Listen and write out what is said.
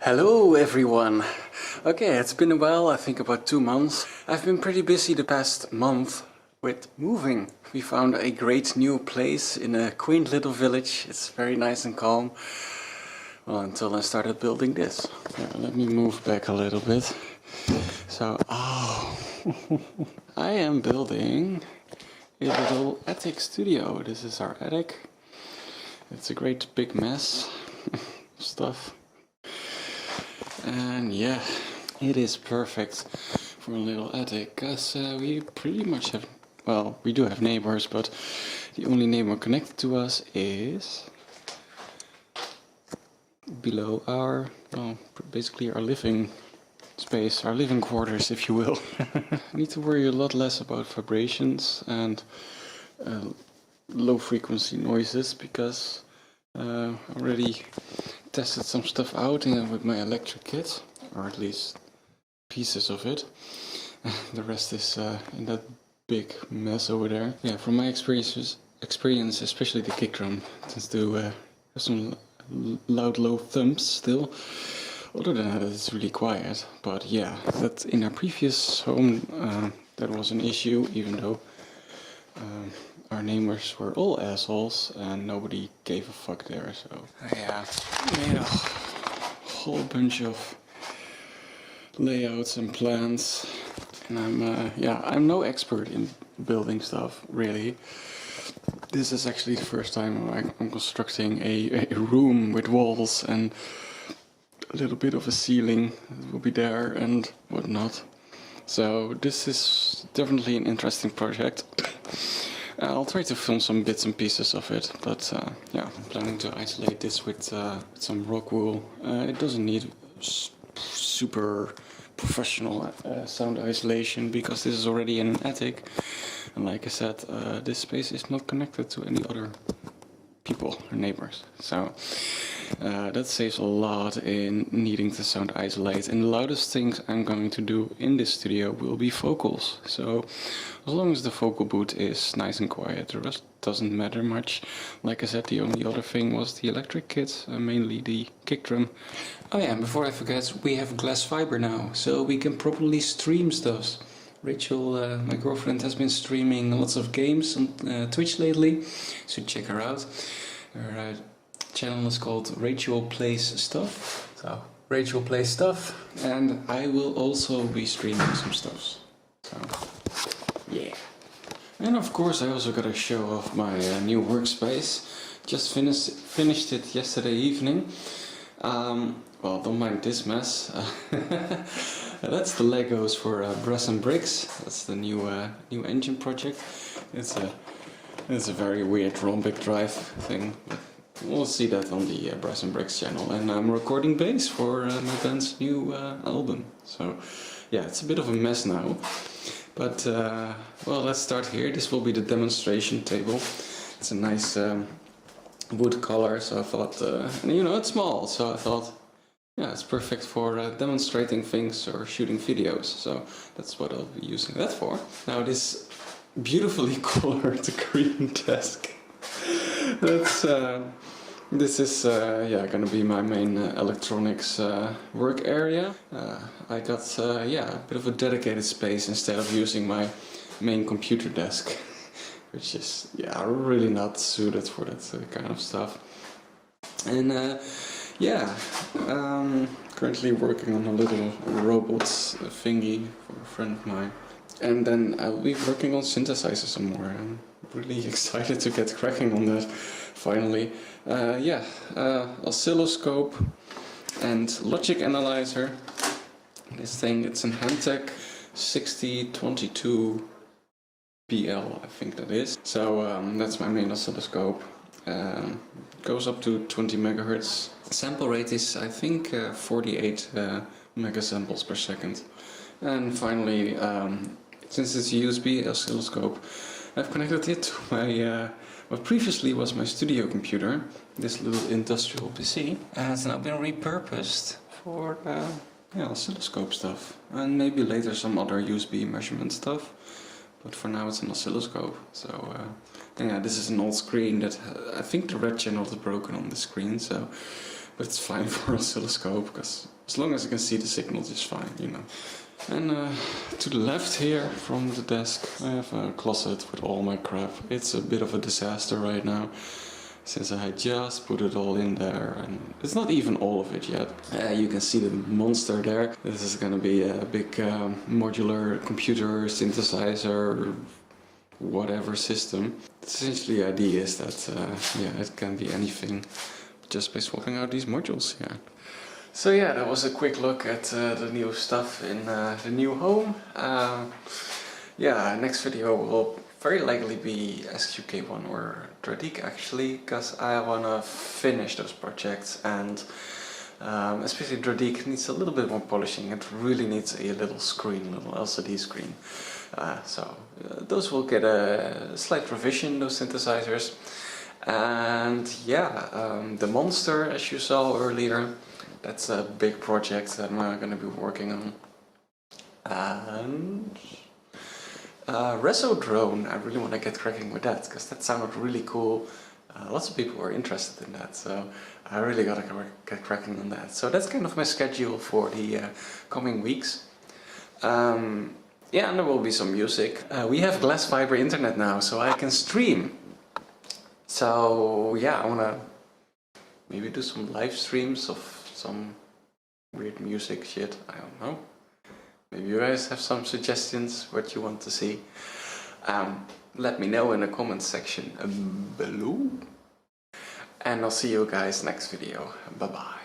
Hello everyone! Okay, it's been a while, I think about 2 months. I've been pretty busy the past month with moving. We found a great new place in a quaint little village. It's very nice and calm. Well, until I started building this. Yeah, let me move back a little bit. So, I am building a little attic studio. This is our attic. It's a great big mess of stuff. And yeah, it is perfect for a little attic, because we pretty much have, well, we do have neighbors, but the only neighbor connected to us is below our, well, basically our living space, our living quarters, if you will. I need to worry a lot less about vibrations and low frequency noises, because I already tested some stuff out with my electric kit, or at least pieces of it. The rest is in that big mess over there. Yeah, from my experience, especially the kick drum tends to have some loud low thumps still. Other than that, it's really quiet. But yeah, that in our previous home that was an issue, even though our neighbors were all assholes and nobody gave a fuck there. So yeah, made a whole bunch of layouts and plans, and I'm no expert in building stuff really. This is actually the first time I'm constructing a room with walls and a little bit of a ceiling that will be there and whatnot. So this is definitely an interesting project. I'll try to film some bits and pieces of it, but yeah, I'm planning to isolate this with some rock wool. It doesn't need super professional sound isolation, because this is already in an attic, and like I said, this space is not connected to any other people or neighbors, so that saves a lot in needing to sound isolate. And the loudest things I'm going to do in this studio will be vocals, so as long as the vocal booth is nice and quiet, the rest doesn't matter much. Like I said, the only other thing was the electric kit, mainly the kick drum. Oh yeah, and before I forget, we have glass fiber now, so we can properly stream stuff. Rachel, my girlfriend, has been streaming lots of games on Twitch lately, so check her out. Her channel is called Rachel Plays Stuff. So, Rachel Plays Stuff. And I will also be streaming some stuff. So, yeah. And of course I also gotta show off my new workspace. Just finished it yesterday evening. Well, don't mind this mess. That's the Legos for Brass and Bricks. That's the new engine project. It's a very weird rhombic drive thing. We'll see that on the Brass and Bricks channel. And I'm recording bass for my band's new album. So yeah, it's a bit of a mess now. But well, let's start here. This will be the demonstration table. It's a nice wood color, so I thought, and you know, it's small, so I thought, yeah, it's perfect for demonstrating things or shooting videos. So that's what I'll be using that for. Now this beautifully colored green desk. That's this is yeah, gonna be my main electronics work area. I got yeah, a bit of a dedicated space instead of using my main computer desk, which is, yeah, really not suited for that kind of stuff. And yeah, currently working on a little robots thingy for a friend of mine. And then I'll be working on synthesizers some more. I'm really excited to get cracking on that, finally. Yeah, oscilloscope and logic analyzer. This thing, it's an Handtech 6022 BL, I think that is. So that's my main oscilloscope. Goes up to 20 megahertz. Sample rate is, I think, 48 megasamples per second. And finally, since it's a USB oscilloscope, I've connected it to my what previously was my studio computer, this little industrial PC, and it's now been repurposed for yeah, oscilloscope stuff, and maybe later some other USB measurement stuff. But for now it's an oscilloscope. So yeah, this is an old screen that I think the red channel is broken on the screen. So But it's fine for oscilloscope, because as long as I can see the signals, it's fine, you know. And to the left here from the desk, I have a closet with all my crap. It's a bit of a disaster right now, since I just put it all in there, and it's not even all of it yet. You can see the monster there. This is gonna be a big modular computer synthesizer, whatever system. Essentially the idea is that yeah, it can be anything just by swapping out these modules. Yeah. So yeah, that was a quick look at the new stuff in the new home. Yeah, next video will very likely be SQK1 or R.O.T actually, because I want to finish those projects, and especially R.O.T needs a little bit more polishing. It really needs a little screen, a little LCD screen. So those will get a slight revision, those synthesizers. And yeah, the monster, as you saw earlier, that's a big project that I'm going to be working on. And Reso drone, I really want to get cracking with that, because that sounded really cool. Lots of people were interested in that, so I really gotta get cracking on that. So that's kind of my schedule for the coming weeks. Yeah, and there will be some music. We have glass fiber internet now, so I can stream. So yeah, I wanna maybe do some live streams of some weird music shit, I don't know. Maybe you guys have some suggestions what you want to see. Let me know in the comments section below. And I'll see you guys next video. Bye bye.